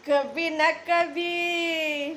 कभी न कभी,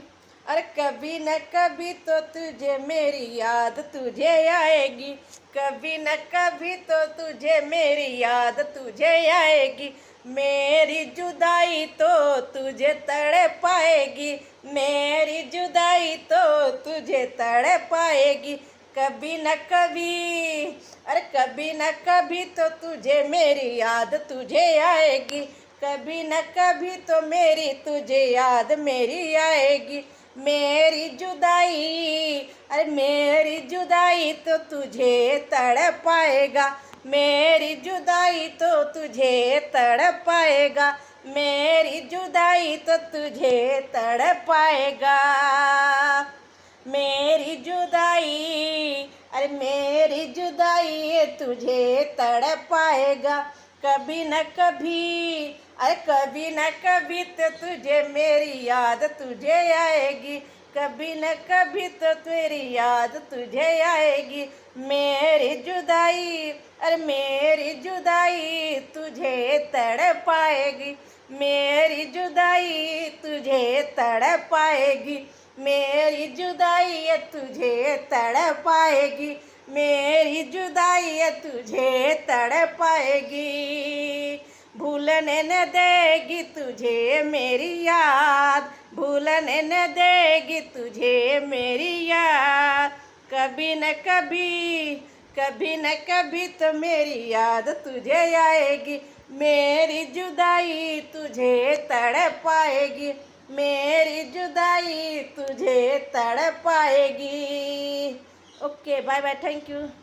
अरे कभी न कभी तो तुझे मेरी याद तुझे आएगी। कभी न कभी तो तुझे मेरी याद तुझे आएगी। मेरी जुदाई तो तुझे तड़ पाएगी। मेरी जुदाई तो तुझे तड़ पाएगी। कभी न कभी, अरे कभी न कभी तो तुझे मेरी याद तुझे आएगी। कभी न कभी तो मेरी तुझे याद मेरी आएगी। मेरी जुदाई, अरे मेरी जुदाई तो तुझे तड़ पाएगा। मेरी जुदाई तो तुझे तड़ पाएगा। मेरी जुदाई तो तुझे तड़ पाएगा। मेरी जुदाई, अरे मेरी जुदाई तुझे तड़ पाएगा। कभी न कभी, अरे कभी न कभी तो तुझे मेरी याद तुझे आएगी। कभी न कभी तो तेरी याद तुझे आएगी। मेरी जुदाई, अरे मेरी जुदाई तुझे तड़ पाएगी। मेरी जुदाई तुझे तड़ पाएगी। मेरी जुदाई तुझे तड़ पाएगी। मेरी जुदाई तुझे तड़ पाएगी। भूलने न देगी तुझे मेरी याद। भूलने न देगी तुझे मेरी याद। कभी न कभी, कभी न कभी तो मेरी याद तुझे आएगी। मेरी जुदाई तुझे तड़ पाएगी। मेरी जुदाई तुझे तड़ पाएगी। Okay, bye bye, thank you.